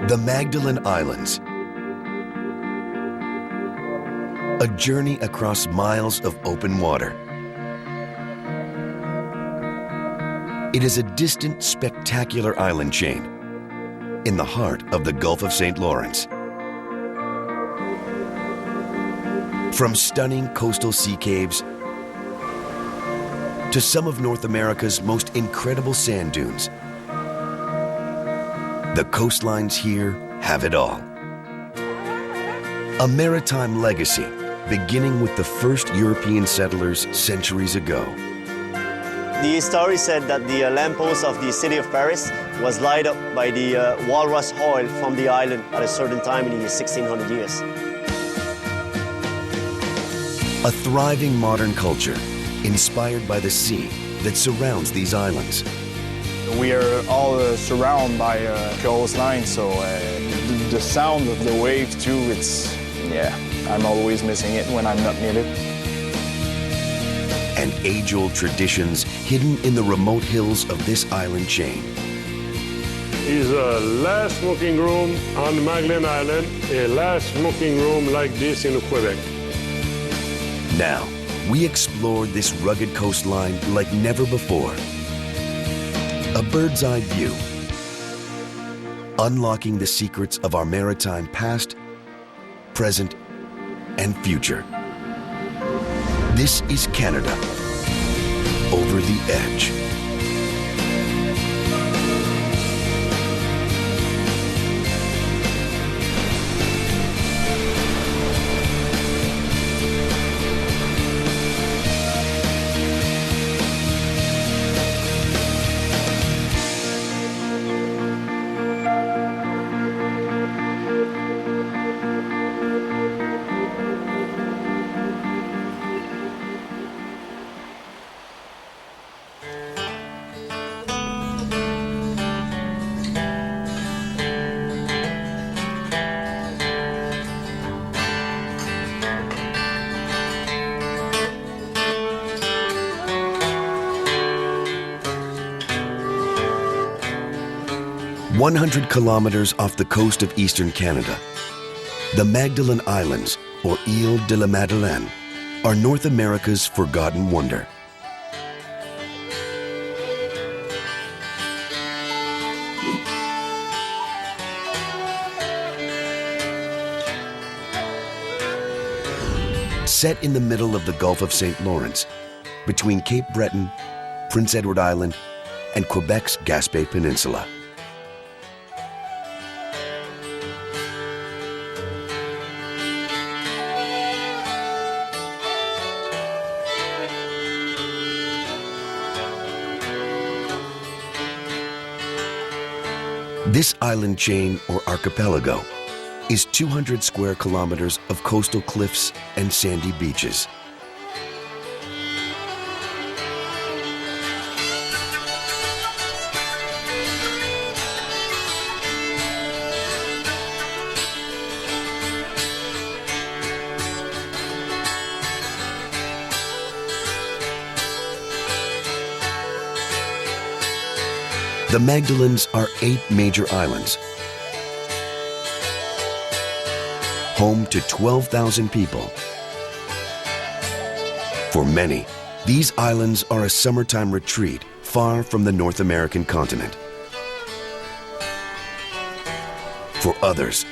The Magdalen Islands. A journey across miles of open water. It is a distant, spectacular island chain in the heart of the Gulf of St. Lawrence. From stunning coastal sea caves to some of North America's most incredible sand dunes, the coastlines here have it all. A maritime legacy beginning with the first European settlers centuries ago. The story said that the lamppost of the city of Paris was lighted up by the walrus oil from the island at a certain time in the 1600 years. A thriving modern culture inspired by the sea that surrounds these islands. We are all surrounded by coastline, so the sound of the wave too, I'm always missing it when I'm not near it. And age-old traditions hidden in the remote hills of this island chain. Is a last smoking room on Magdalen Island, a last smoking room like this in Quebec. Now, we explore this rugged coastline like never before. A bird's eye view, unlocking the secrets of our maritime past, present, and future. This is Canada, Over the Edge. – 100 kilometers off the coast of eastern Canada, the Magdalen Islands, or Île de la Madeleine, are North America's forgotten wonder. Set in the middle of the Gulf of St. Lawrence, between Cape Breton, Prince Edward Island, and Quebec's Gaspé Peninsula. This island chain, or archipelago, is 200 square kilometers of coastal cliffs and sandy beaches. The Magdalens are 8 major islands, home to 12,000 people. For many, these islands are a summertime retreat far from the North American continent. For others,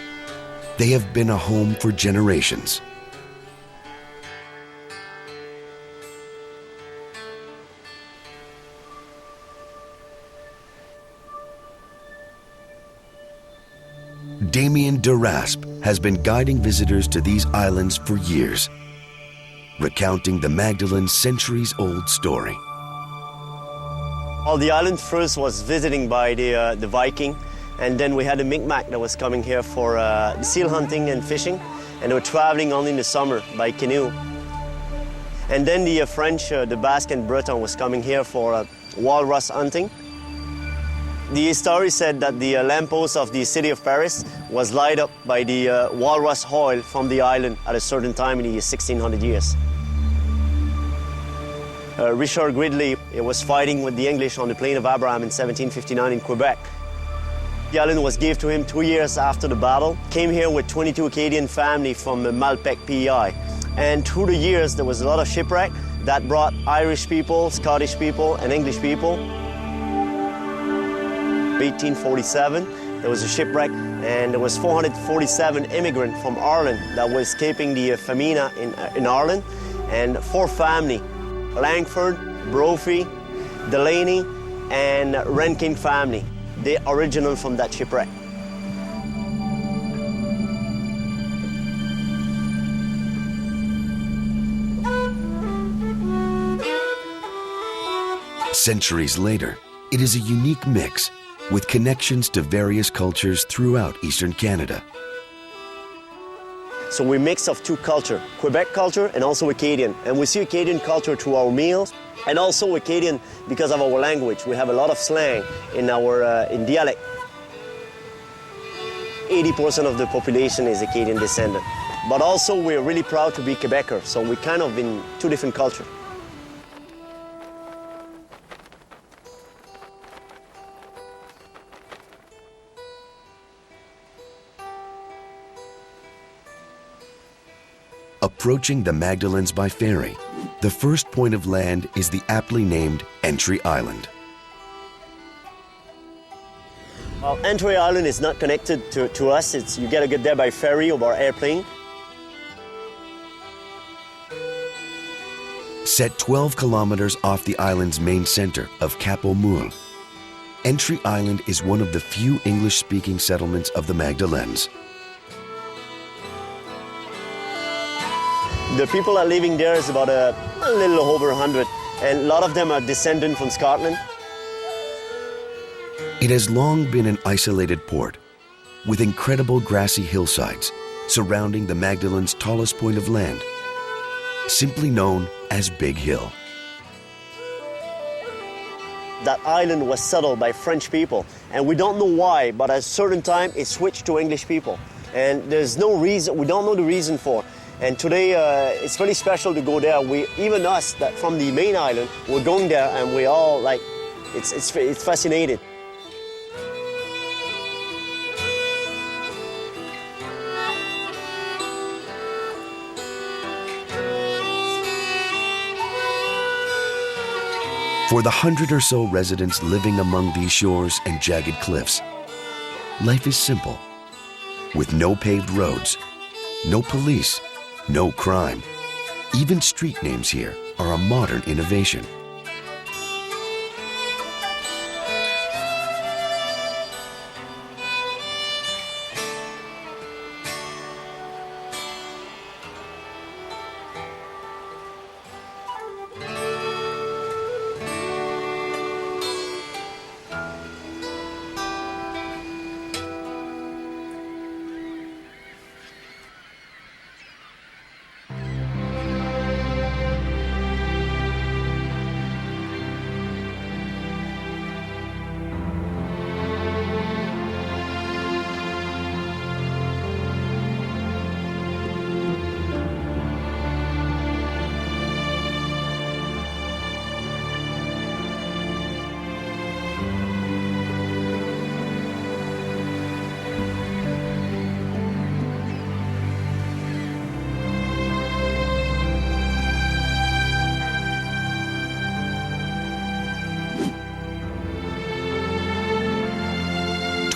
they have been a home for generations. Damien Deraspe has been guiding visitors to these islands for years, recounting the Magdalene's centuries-old story. Well, the island first was visiting by the Viking, and then we had a Micmac that was coming here for seal hunting and fishing, and they were traveling only in the summer by canoe. And then the French, the Basque and Breton was coming here for walrus hunting. The story said that the lamppost of the city of Paris was lighted up by the walrus oil from the island at a certain time in the 1600 years. Richard Gridley was fighting with the English on the Plain of Abraham in 1759 in Quebec. The island was given to him 2 years after the battle. Came here with 22 Acadian family from Malpec, PEI. And through the years, there was a lot of shipwreck that brought Irish people, Scottish people, and English people. 1847, there was a shipwreck, and there was 447 immigrants from Ireland that were escaping the famine in Ireland, and 4 families, Langford, Brophy, Delaney, and Rankin family. They original from that shipwreck. Centuries later, it is a unique mix with connections to various cultures throughout Eastern Canada. So we mix of 2 cultures, Quebec culture and also Acadian. And we see Acadian culture through our meals, and also Acadian because of our language. We have a lot of slang in our in dialect. 80% of the population is Acadian descendant. But also we're really proud to be Quebecers, so we're kind of in 2 different cultures. Approaching the Magdalens by ferry, the first point of land is the aptly named Entry Island. Well, Entry Island is not connected to us. You gotta get there by ferry or by airplane. Set 12 kilometers off the island's main center of Cap aux Moules, Entry Island is one of the few English-speaking settlements of the Magdalens. The people that are living there is about a little over 100, and a lot of them are descendant from Scotland. It has long been an isolated port, with incredible grassy hillsides surrounding the Magdalens' tallest point of land, simply known as Big Hill. That island was settled by French people, and we don't know why, but at a certain time it switched to English people. And there's no reason, we don't know the reason for. And today it's really special to go there. Even us that from the main island, we're going there and we all like, it's fascinating. For the 100 or so residents living among these shores and jagged cliffs, life is simple. With no paved roads, no police, no crime. Even street names here are a modern innovation.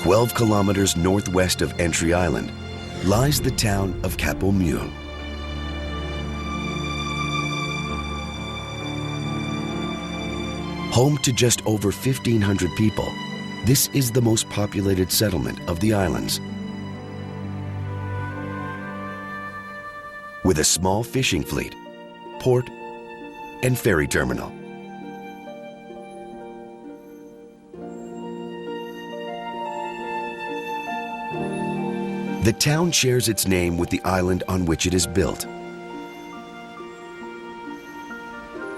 "12 kilometers northwest of Entry Island lies the town of Cap aux Moules. Home to just over 1,500 people, this is the most populated settlement of the islands. With a small fishing fleet, port, and ferry terminal. The town shares its name with the island on which it is built.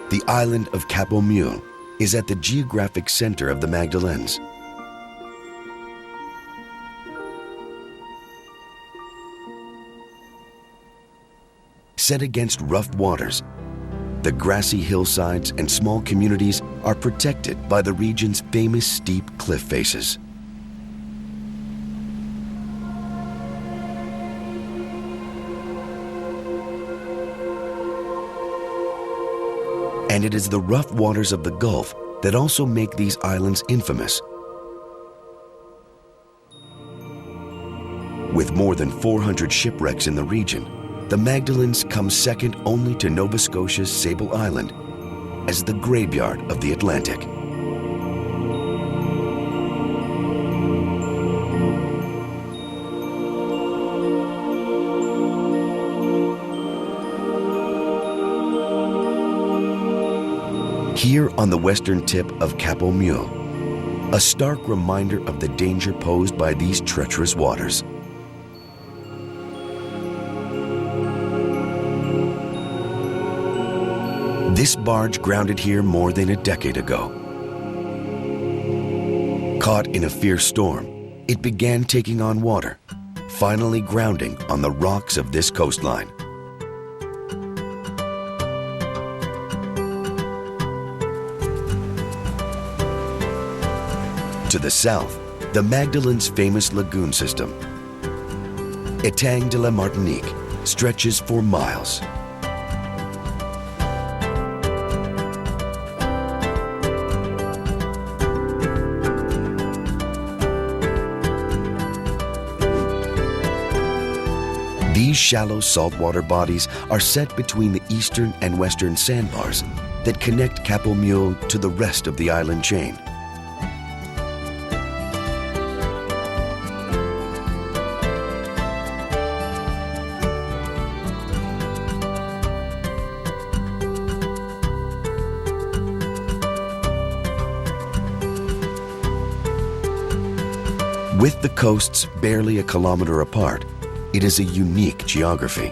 The island of Cap aux Moules is at the geographic center of the Magdalens. Set against rough waters, the grassy hillsides and small communities are protected by the region's famous steep cliff faces. and it is the rough waters of the Gulf that also make these islands infamous. With more than 400 shipwrecks in the region, the Magdalens come second only to Nova Scotia's Sable Island as the graveyard of the Atlantic. Here on the western tip of Capo Mule, a stark reminder of the danger posed by these treacherous waters. This barge grounded here more than a decade ago. Caught in a fierce storm, it began taking on water, finally grounding on the rocks of this coastline. To the south, the Magdalene's famous lagoon system, Étang de la Martinique, stretches for miles. These shallow saltwater bodies are set between the eastern and western sandbars that connect Capo Mule to the rest of the island chain. With the coasts barely a kilometer apart, it is a unique geography.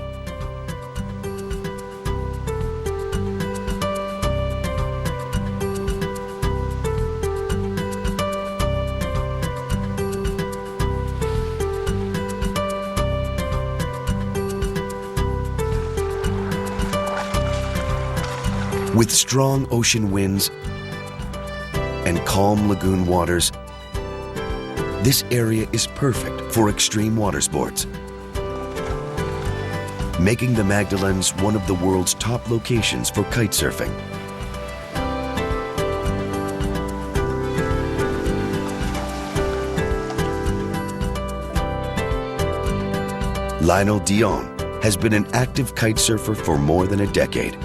With strong ocean winds and calm lagoon waters, this area is perfect for extreme water sports, making the Magdalenes one of the world's top locations for kite surfing. Lionel Dion has been an active kite surfer for more than a decade,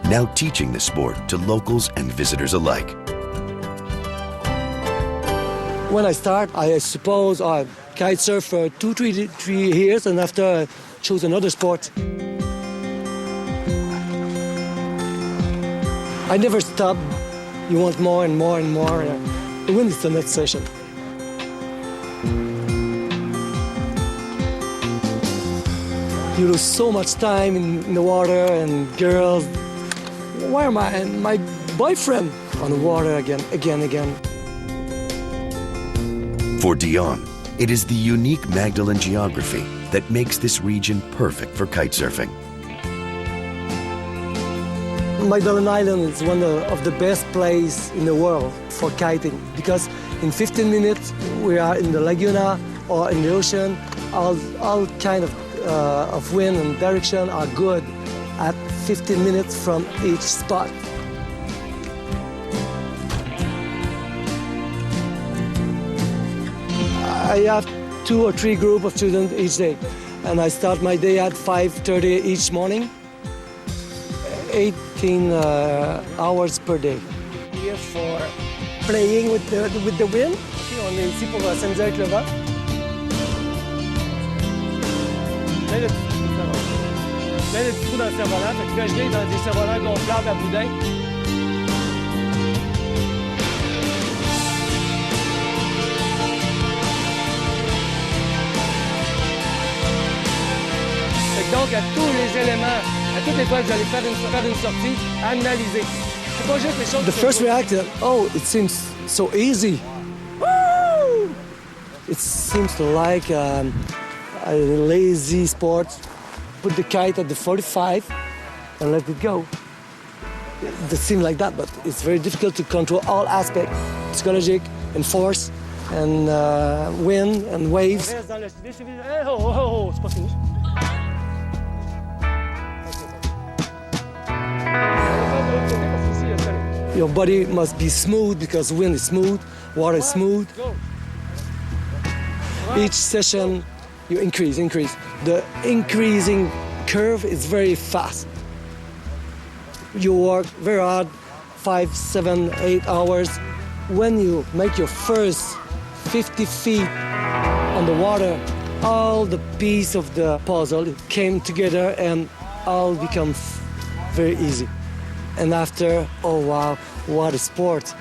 now teaching the sport to locals and visitors alike. When I start, I suppose I kite surf for 3 years, and after I chose another sport. I never stop. You want more and more and more. The wind is the next session. You lose so much time in the water, and girls. Why am I and my boyfriend on the water again? For Dion, it is the unique Magdalene geography that makes this region perfect for kite surfing. Magdalene Island is one of the best places in the world for kiting because in 15 minutes we are in the laguna or in the ocean. All kind of wind and direction are good at 15 minutes from each spot. I have 2 or 3 groups of students each day, and I start my day at 5:30 each morning, 18 hours per day. Here for playing with the wind. Okay, on est ici pour s'amuser avec le vent. Plein de petits trous dans le cerf-volant, fait que quand je viens dans des cerfs-volants gonflables à boudin. Donc, à tous les éléments, à toutes les fois que vous allez faire une sortie, analysez. C'est pas juste les choses. The first reaction, oh, it seems so easy. Woo! It seems like a lazy sport. Put the kite at the 45 and let it go. It seems like that, but it's very difficult to control all aspects, psychological and force and wind and waves. Oh, c'est pas fini. Your body must be smooth because wind is smooth, water is smooth. Each session you increase. The increasing curve is very fast. You work very hard, 5, 7, 8 hours. When you make your first 50 feet on the water, all the piece of the puzzle came together and all becomes very easy. And after, oh wow, what a sport.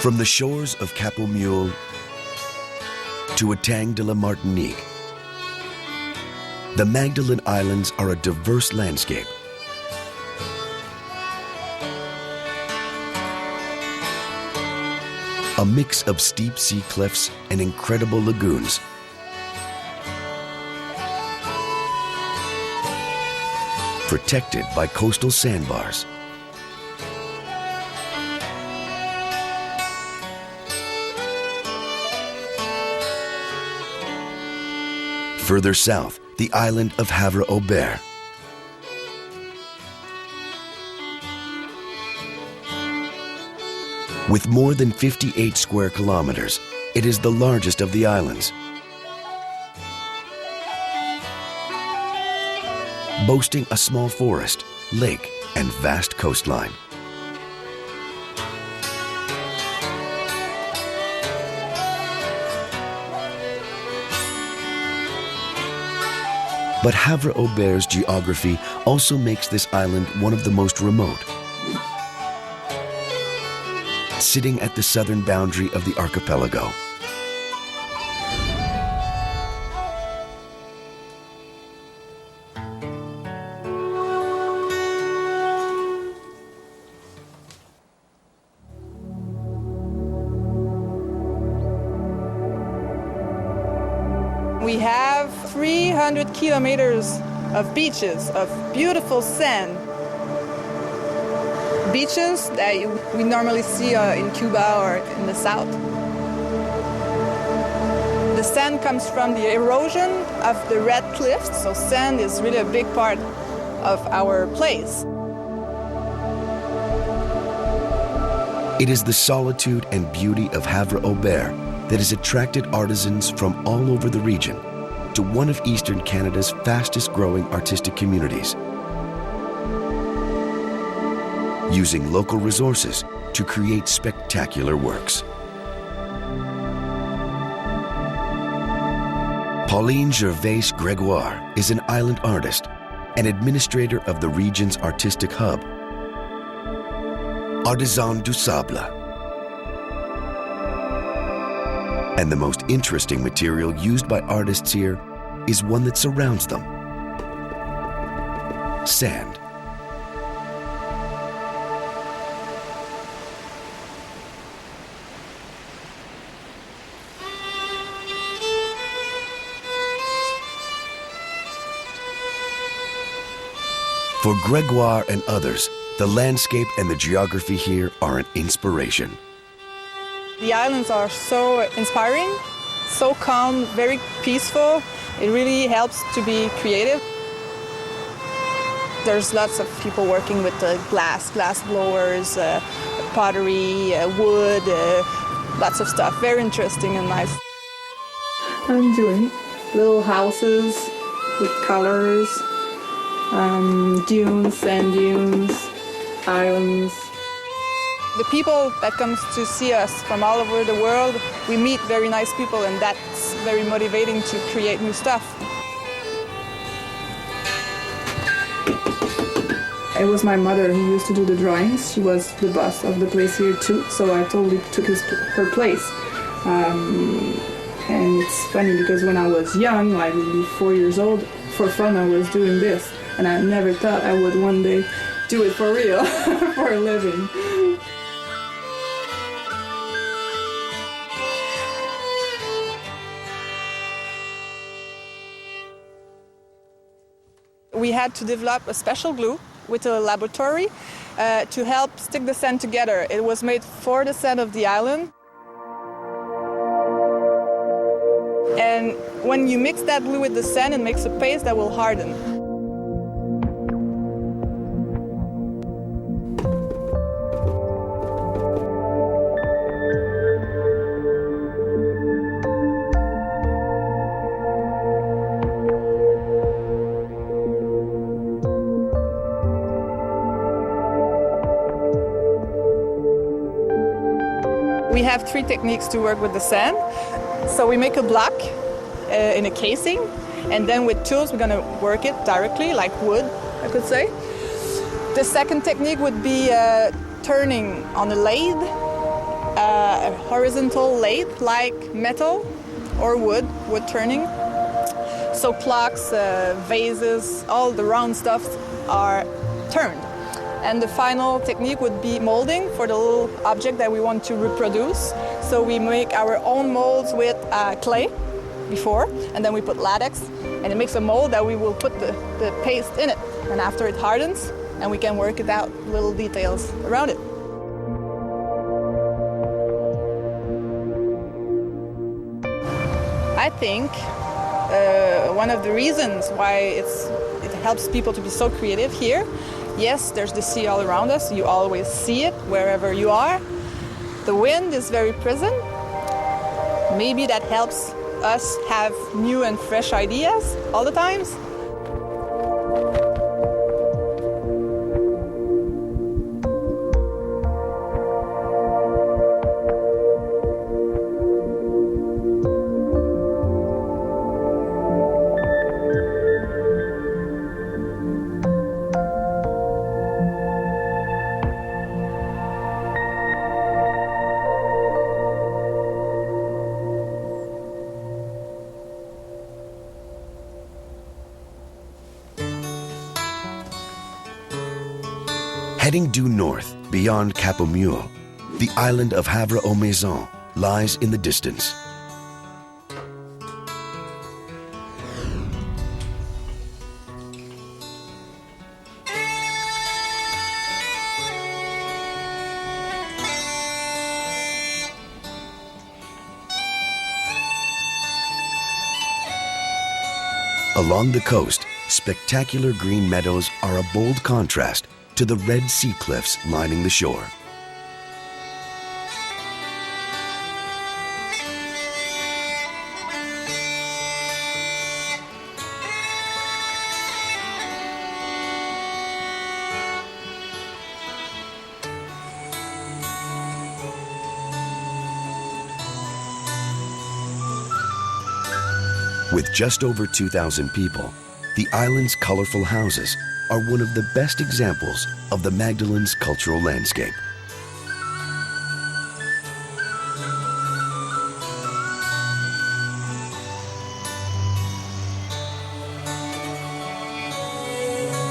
From the shores of Cap Mule to Etang de la Martinique, the Magdalen Islands are a diverse landscape. A mix of steep sea cliffs and incredible lagoons. Protected by coastal sandbars. Further south, the island of Havre-Aubert. With more than 58 square kilometers, it is the largest of the islands. Boasting a small forest, lake, and vast coastline. But Havre-Aubert's geography also makes this island one of the most remote. Sitting at the southern boundary of the archipelago. We have 300 kilometers of beaches, of beautiful sand. Beaches that we normally see in Cuba or in the south. The sand comes from the erosion of the red cliffs, so sand is really a big part of our place. It is the solitude and beauty of Havre-Aubert that has attracted artisans from all over the region to one of Eastern Canada's fastest growing artistic communities, using local resources to create spectacular works. Pauline Gervais Gregoire is an island artist and administrator of the region's artistic hub, Artisan du Sable. And the most interesting material used by artists here is one that surrounds them: sand. For Gregoire and others, the landscape and the geography here are an inspiration. The islands are so inspiring, so calm, very peaceful. It really helps to be creative. There's lots of people working with glass blowers, pottery, wood, lots of stuff. Very interesting and nice. I'm doing little houses with colors, dunes, sand dunes, islands. The people that comes to see us from all over the world, we meet very nice people, and that's very motivating to create new stuff. It was my mother who used to do the drawings. She was the boss of the place here too, so I totally took her place. And it's funny because when I was young, like maybe 4 years old, for fun I was doing this, and I never thought I would one day do it for real, for a living. We had to develop a special glue with a laboratory to help stick the sand together. It was made for the sand of the island. And when you mix that glue with the sand, it makes a paste that will harden. We have 3 techniques to work with the sand. So we make a block in a casing, and then with tools we're going to work it directly, like wood, I could say. The second technique would be turning on a lathe, a horizontal lathe, like metal or wood turning. So clocks, vases, all the round stuff are turned. And the final technique would be molding for the little object that we want to reproduce. So we make our own molds with clay before, and then we put latex, and it makes a mold that we will put the paste in it. And after it hardens, and we can work it out, little details around it. I think one of the reasons why it helps people to be so creative here, yes, there's the sea all around us. You always see it wherever you are. The wind is very present. Maybe that helps us have new and fresh ideas all the times. Heading due north, beyond Cap aux Mules, the island of Havre-aux-Maisons lies in the distance. Along the coast, spectacular green meadows are a bold contrast to the red sea cliffs lining the shore. With just over 2,000 people, the island's colorful houses are one of the best examples of the Magdalen's cultural landscape.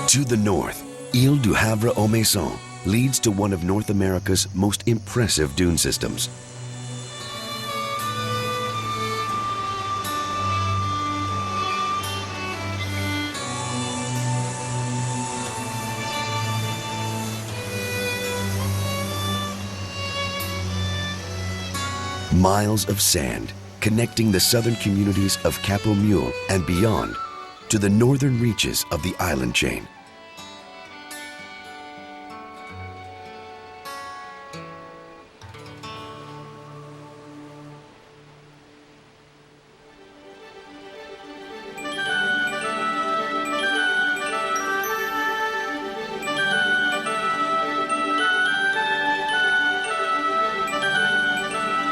To the north, Ile du Havre-aux-Maisons leads to one of North America's most impressive dune systems. Miles of sand connecting the southern communities of Cap aux Mules and beyond to the northern reaches of the island chain.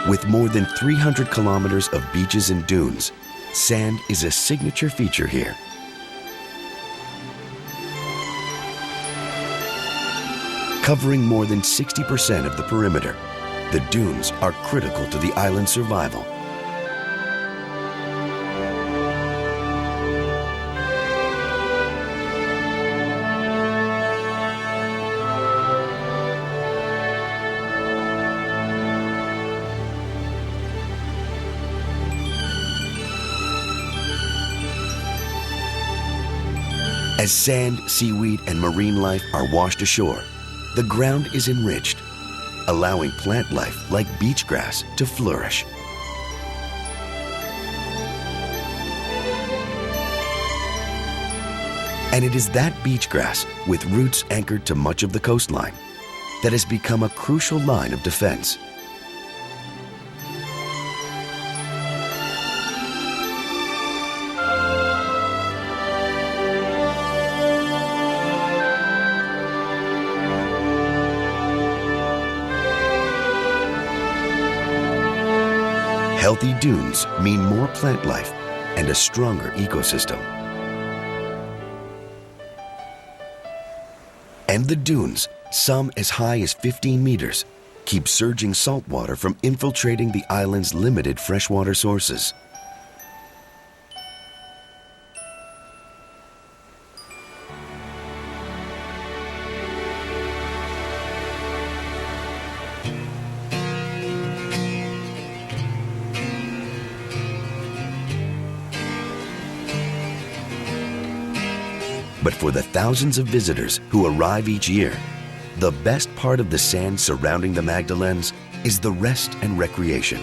With more than 300 kilometers of beaches and dunes, sand is a signature feature here. Covering more than 60% of the perimeter, the dunes are critical to the island's survival. As sand, seaweed, and marine life are washed ashore, the ground is enriched, allowing plant life like beach grass to flourish. And it is that beach grass, with roots anchored to much of the coastline, that has become a crucial line of defense. Healthy dunes mean more plant life and a stronger ecosystem. And the dunes, some as high as 15 meters, keep surging salt water from infiltrating the island's limited freshwater sources. But for the thousands of visitors who arrive each year, the best part of the sand surrounding the Magdalenes is the rest and recreation.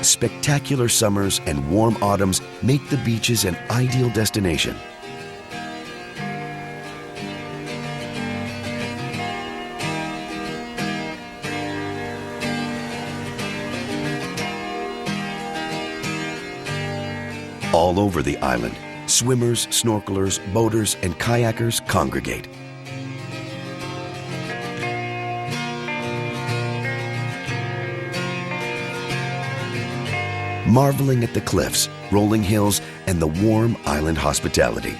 Spectacular summers and warm autumns make the beaches an ideal destination. All over the island, swimmers, snorkelers, boaters, and kayakers congregate. Marveling at the cliffs, rolling hills, and the warm island hospitality.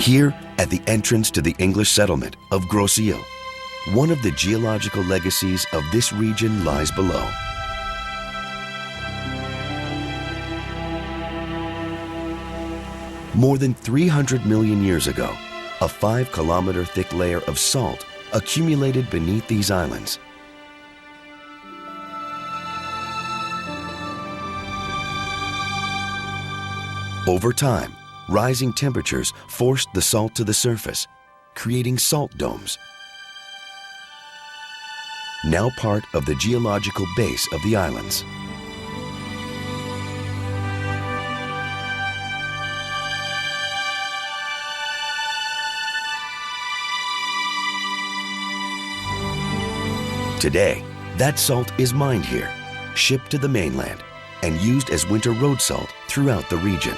Here, at the entrance to the English settlement of Gros Isle, one of the geological legacies of this region lies below. More than 300 million years ago, a 5-kilometer thick layer of salt accumulated beneath these islands. Over time, rising temperatures forced the salt to the surface, creating salt domes, now part of the geological base of the islands. Today, that salt is mined here, shipped to the mainland, and used as winter road salt throughout the region.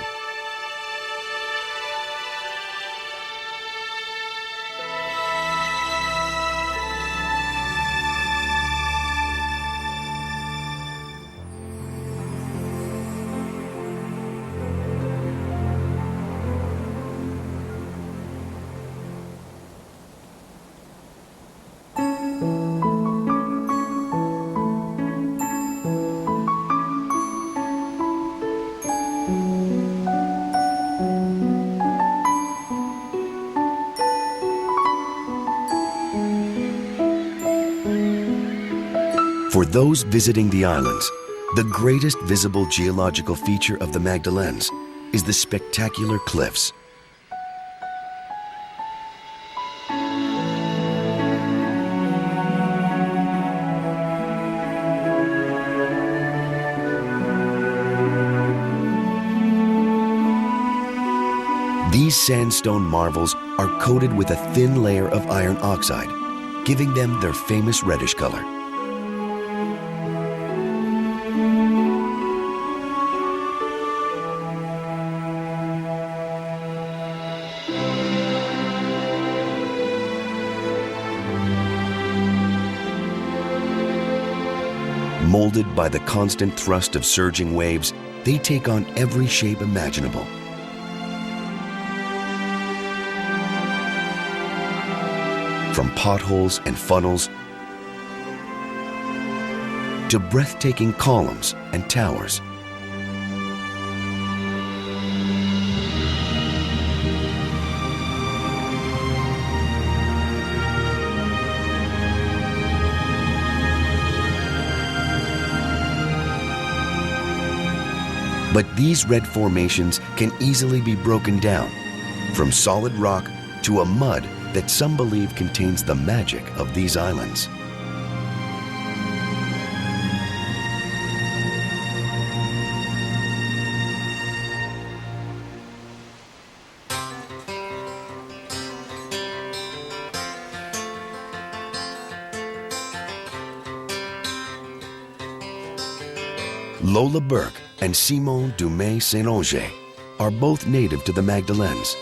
For those visiting the islands, the greatest visible geological feature of the Magdalenes is the spectacular cliffs. These sandstone marvels are coated with a thin layer of iron oxide, giving them their famous reddish color. Molded by the constant thrust of surging waves, they take on every shape imaginable. From potholes and funnels to breathtaking columns and towers. But these red formations can easily be broken down, from solid rock to a mud that some believe contains the magic of these islands. Lola Burke and Simon Dumais Saint-Onge are both native to the Magdalenes.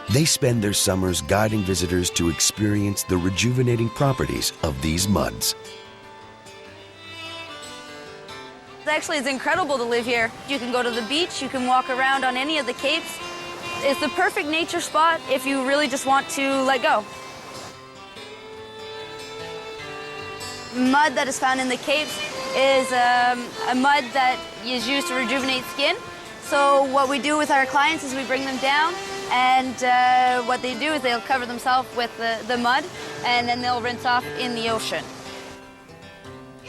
They spend their summers guiding visitors to experience the rejuvenating properties of these muds. Actually, it's incredible to live here. You can go to the beach, you can walk around on any of the capes. It's the perfect nature spot if you really just want to let go. Mud that is found in the capes is a mud that is used to rejuvenate skin. So what we do with our clients is we bring them down, and what they do is they'll cover themselves with the mud, and then they'll rinse off in the ocean.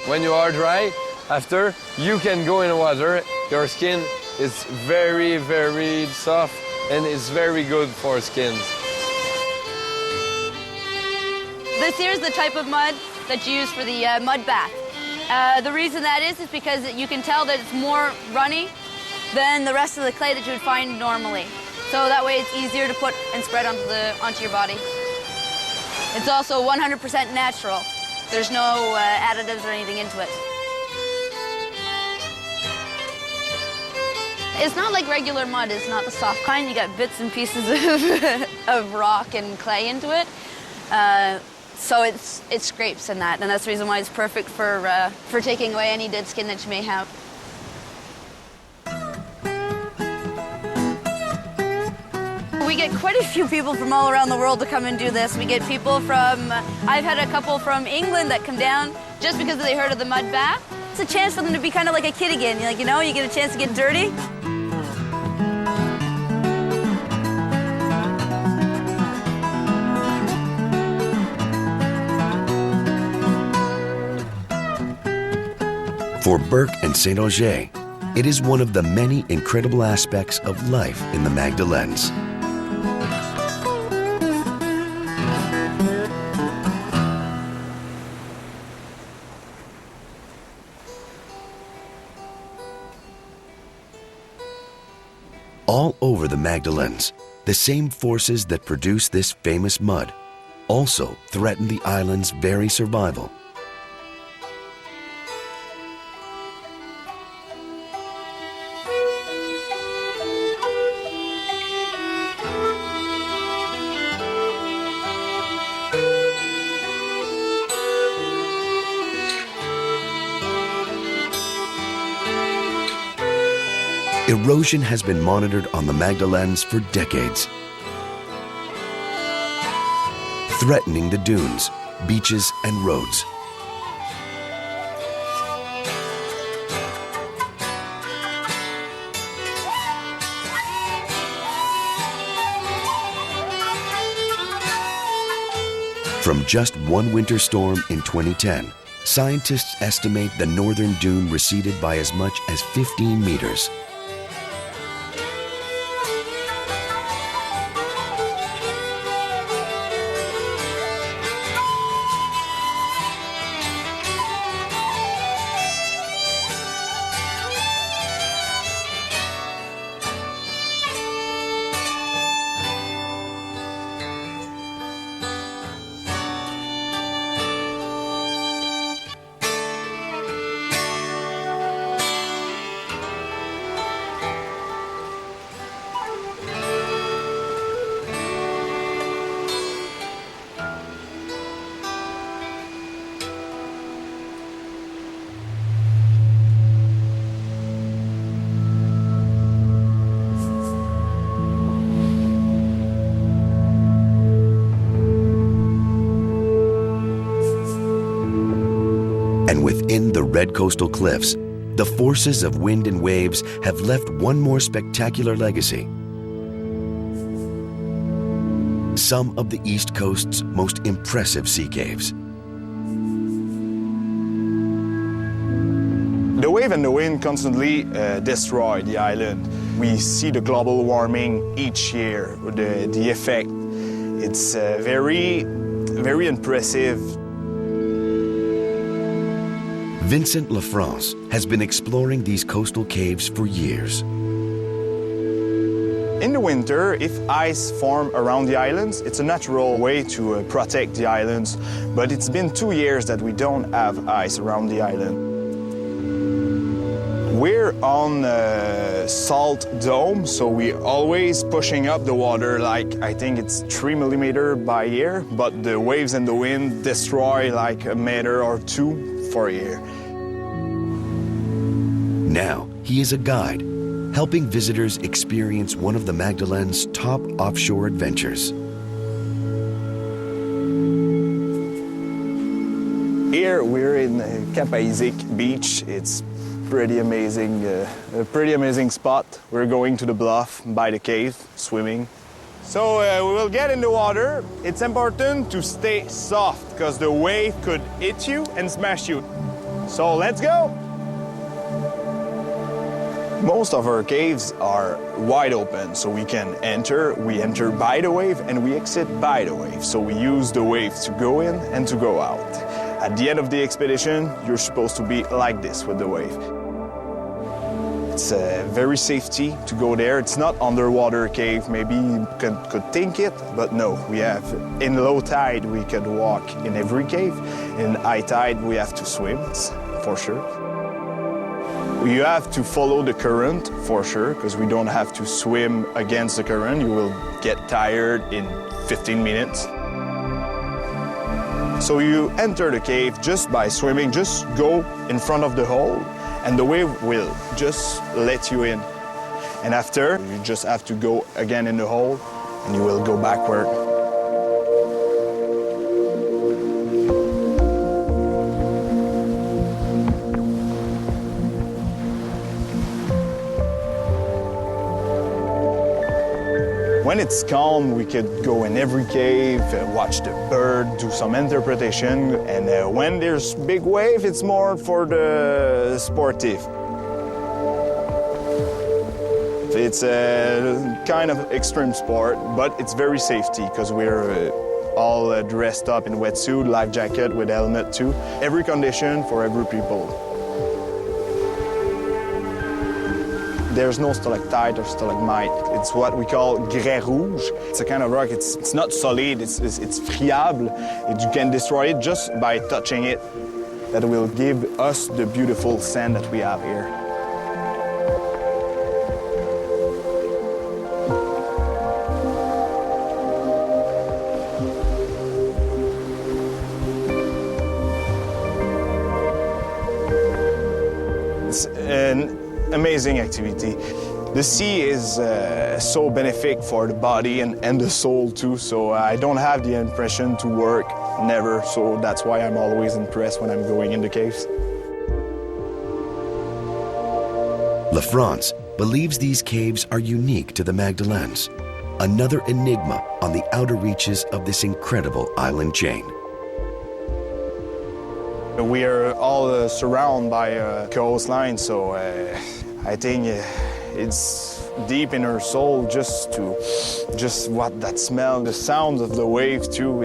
When you are dry, after, you can go in the water. Your skin is very, very soft, and it's very good for skins. This here is the type of mud that's used for the mud bath. The reason that is because you can tell that it's more runny than the rest of the clay that you would find normally. So that way it's easier to put and spread onto your body. It's also 100% natural. There's no additives or anything into it. It's not like regular mud. It's not the soft kind. You got bits and pieces of rock and clay into it. So it scrapes in that, and that's the reason why it's perfect for taking away any dead skin that you may have. We get quite a few people from all around the world to come and do this. We get people from, I've had a couple from England that come down just because they heard of the mud bath. It's a chance for them to be kind of like a kid again. Like, you know, you get a chance to get dirty. For Burke and Saint-Onge, it is one of the many incredible aspects of life in the Magdalenes. All over the Magdalenes, the same forces that produce this famous mud also threaten the island's very survival. Erosion has been monitored on the Magdalenes for decades, threatening the dunes, beaches, and roads. From just one winter storm in 2010, scientists estimate the northern dune receded by as much as 15 meters. And within the red coastal cliffs, the forces of wind and waves have left one more spectacular legacy. Some of the East Coast's most impressive sea caves. The wave and the wind constantly destroy the island. We see the global warming each year, the effect. It's very impressive. Vincent Lafrance has been exploring these coastal caves for years. In the winter, if ice forms around the islands, it's a natural way to protect the islands. But it's been 2 years that we don't have ice around the island. We're on a salt dome, so we're always pushing up the water, like I think it's 3 millimeters by year, but the waves and the wind destroy like 1 meter or 2 for a year. Now, he is a guide, helping visitors experience one of the Magdalene's top offshore adventures. Here we're in Cap Isaac Beach. It's pretty amazing, a pretty amazing spot. We're going to the bluff by the cave, swimming. So we will get in the water. It's important to stay soft because the wave could hit you and smash you. So let's go. Most of our caves are wide open, so we can enter. We enter by the wave and we exit by the wave. So we use the wave to go in and to go out. At the end of the expedition, you're supposed to be like this with the wave. It's very safety to go there. It's not underwater cave, maybe you could think it, but no. We have, in low tide, we could walk in every cave. In high tide, we have to swim, for sure. You have to follow the current, for sure, because we don't have to swim against the current. You will get tired in 15 minutes. So you enter the cave just by swimming, just go in front of the hole, and the wave will just let you in. And after, you just have to go again in the hole, and you will go backward. When it's calm, we could go in every cave, watch the bird, do some interpretation. And when there's big wave, it's more for the sportive. It's a kind of extreme sport, but it's very safety because we're all dressed up in wetsuit, life jacket with helmet too. Every condition for every people. There's no stalactite or stalagmite. It's what we call grès rouge. It's a kind of rock, it's not solid, it's friable. You can destroy it just by touching it. That will give us the beautiful sand that we have here. It's an amazing activity. The sea is so benefic for the body and the soul too, so I don't have the impression to work, never, so that's why I'm always impressed when I'm going in the caves. Lafrance believes these caves are unique to the Magdalenes, another enigma on the outer reaches of this incredible island chain. We are all surrounded by a coastline, so I think it's deep in our soul just what that smell, the sounds of the waves too.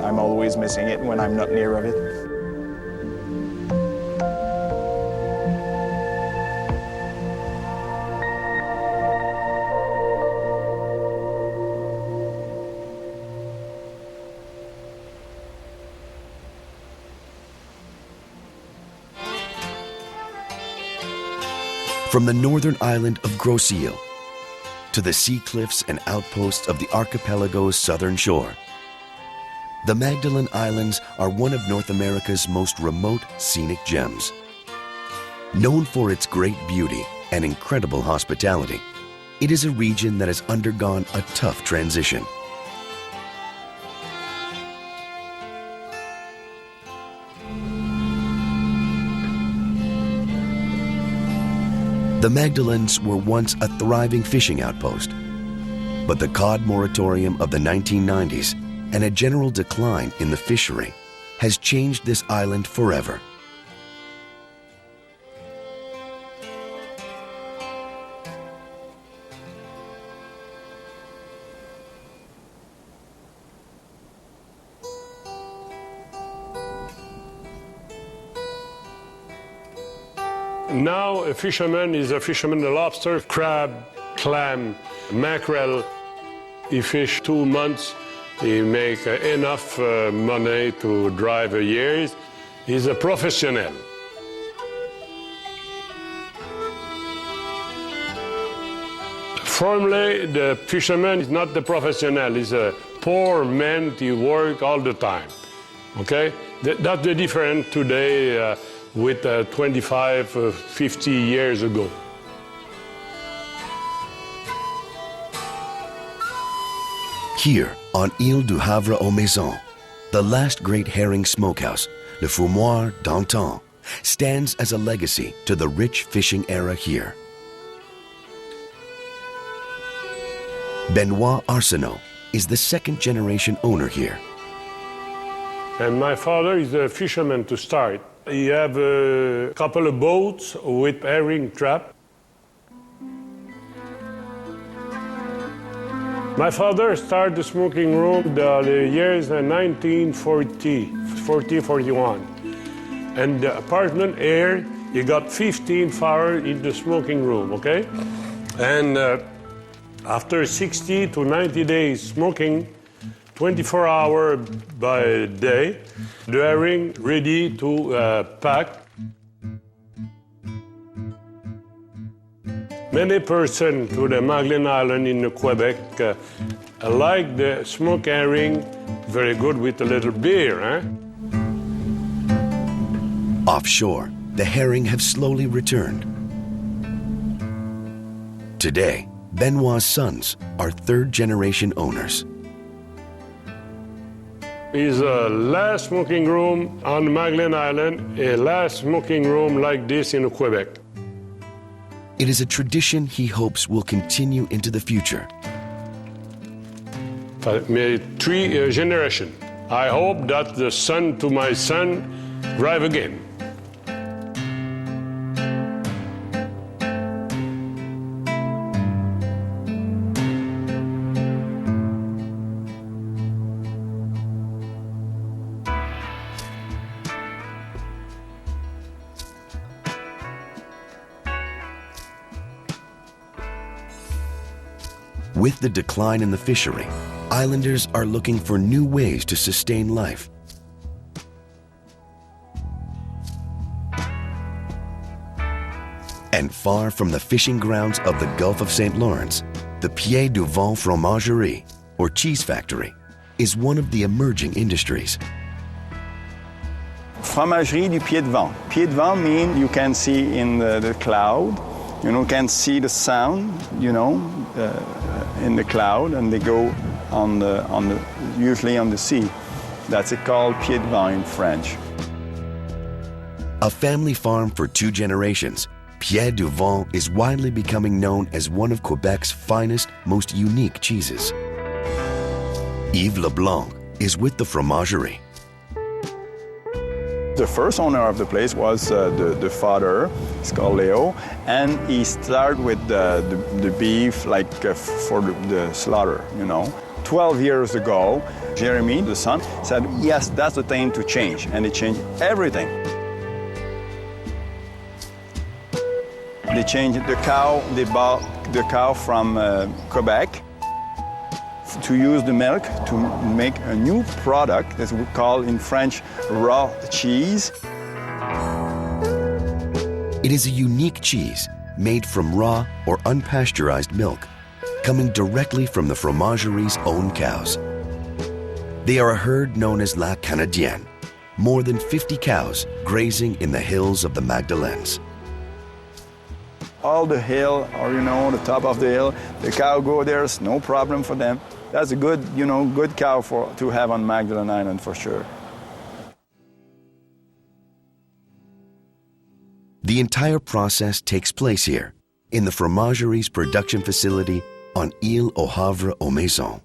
I'm always missing it when I'm not near of it. From the northern island of Gros Île to the sea cliffs and outposts of the archipelago's southern shore, the Magdalen Islands are one of North America's most remote scenic gems. Known for its great beauty and incredible hospitality, it is a region that has undergone a tough transition. The Magdalens were once a thriving fishing outpost, but the cod moratorium of the 1990s and a general decline in the fishery has changed this island forever. Now a fisherman is a fisherman, a lobster, crab, clam, mackerel. He fish 2 months, he make enough money to drive a year. He's a professional. Formerly, the fisherman is not the professional, he's a poor man, he work all the time, okay? That's the difference today with 25, 50 years ago. Here on Île du Havre aux Maisons, the last great herring smokehouse, Le Fumoir d'Antan, stands as a legacy to the rich fishing era here. Benoit Arsenault is the second-generation owner here. And my father is a fisherman to start. He have a couple of boats with herring trap. My father started the smoking room in the years 1940, 41. And the apartment here, you got 15 fire in the smoking room, okay? And after 60 to 90 days smoking, 24 hours by day, the herring ready to pack. Many persons to the Magdalen Island in Quebec like the smoked herring, very good with a little beer. Offshore, the herring have slowly returned. Today, Benoit's sons are third-generation owners. It's a last smoking room on Magdalen Island, a last smoking room like this in Quebec. It is a tradition he hopes will continue into the future. Maybe 3 generations. I hope that the son to my son drive again. With the decline in the fishery, islanders are looking for new ways to sustain life. And far from the fishing grounds of the Gulf of St. Lawrence, the Pied du Vent Fromagerie, or cheese factory, is one of the emerging industries. Fromagerie du Pied de Vent. Pied de Vent means you can see in the cloud, can see the sound, in the cloud, and they go usually on the sea. That's called Pied de Vent in French. A family farm for 2 generations, Pied du Vent is widely becoming known as one of Quebec's finest, most unique cheeses. Yves Leblanc is with the fromagerie. The first owner of the place was the father, he's called Leo, and he started with the beef like for the slaughter, you know. 12 years ago, Jeremy, the son, said, yes, that's the time to change, and he changed everything. They changed the cow, they bought the cow from Quebec to use the milk to make a new product that we call in French raw cheese. It is a unique cheese made from raw or unpasteurized milk, coming directly from the fromagerie's own cows. They are a herd known as La Canadienne, more than 50 cows grazing in the hills of the Magdalenes. All the hill, or you know, the top of the hill, the cow go there, it's no problem for them. That's a good, you know, good cow to have on Magdalen Island for sure. The entire process takes place here, in the fromagerie's production facility on Ile au Havre aux Maisons.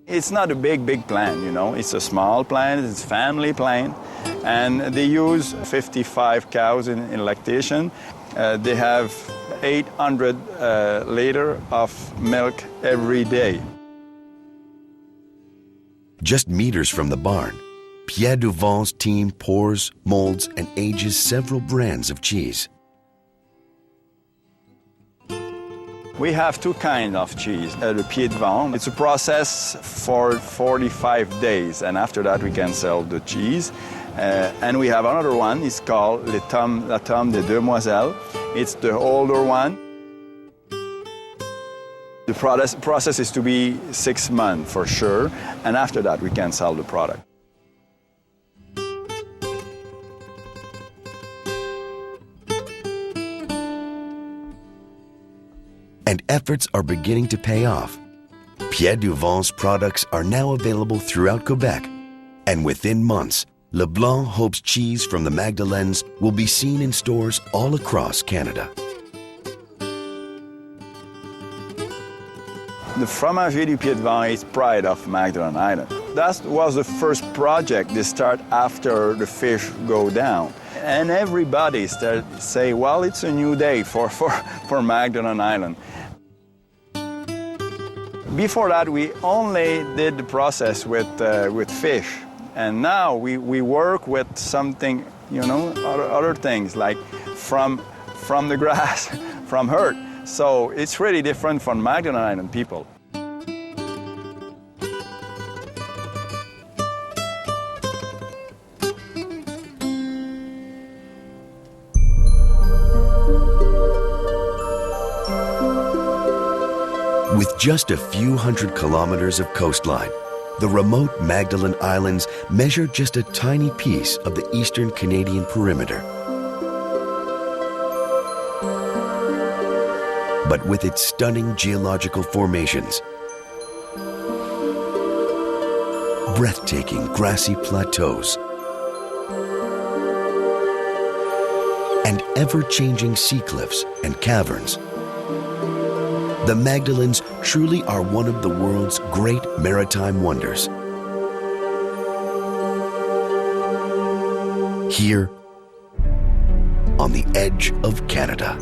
It's not a big plant, you know. It's a small plant, it's a family plant, and they use 55 cows in lactation. They have 800 liters of milk every day. Just meters from the barn, Pierre Duvant's team pours, molds, and ages several brands of cheese. We have two kinds of cheese. The Pied de Vent, it's a process for 45 days, and after that we can sell the cheese. And we have another one, it's called La Tome des Demoiselles. It's the older one. The process is to be 6 months for sure, and after that we can sell the product. And efforts are beginning to pay off. Pierre Duvant's products are now available throughout Quebec, and within months, Leblanc hopes cheese from the Magdalenes will be seen in stores all across Canada. The Fromagerie du Pied de Vent is pride of Magdalen Island. That was the first project they start after the fish go down. And everybody started to say, well, it's a new day for Magdalen Island. Before that, we only did the process with fish. And now we work with something, you know, other things like from the grass, from earth. So it's really different from Magdalen Island people. With just a few hundred kilometers of coastline, the remote Magdalen Islands measure just a tiny piece of the eastern Canadian perimeter. But with its stunning geological formations, breathtaking grassy plateaus, and ever-changing sea cliffs and caverns, the Magdalenes truly are one of the world's great maritime wonders. Here, on the edge of Canada.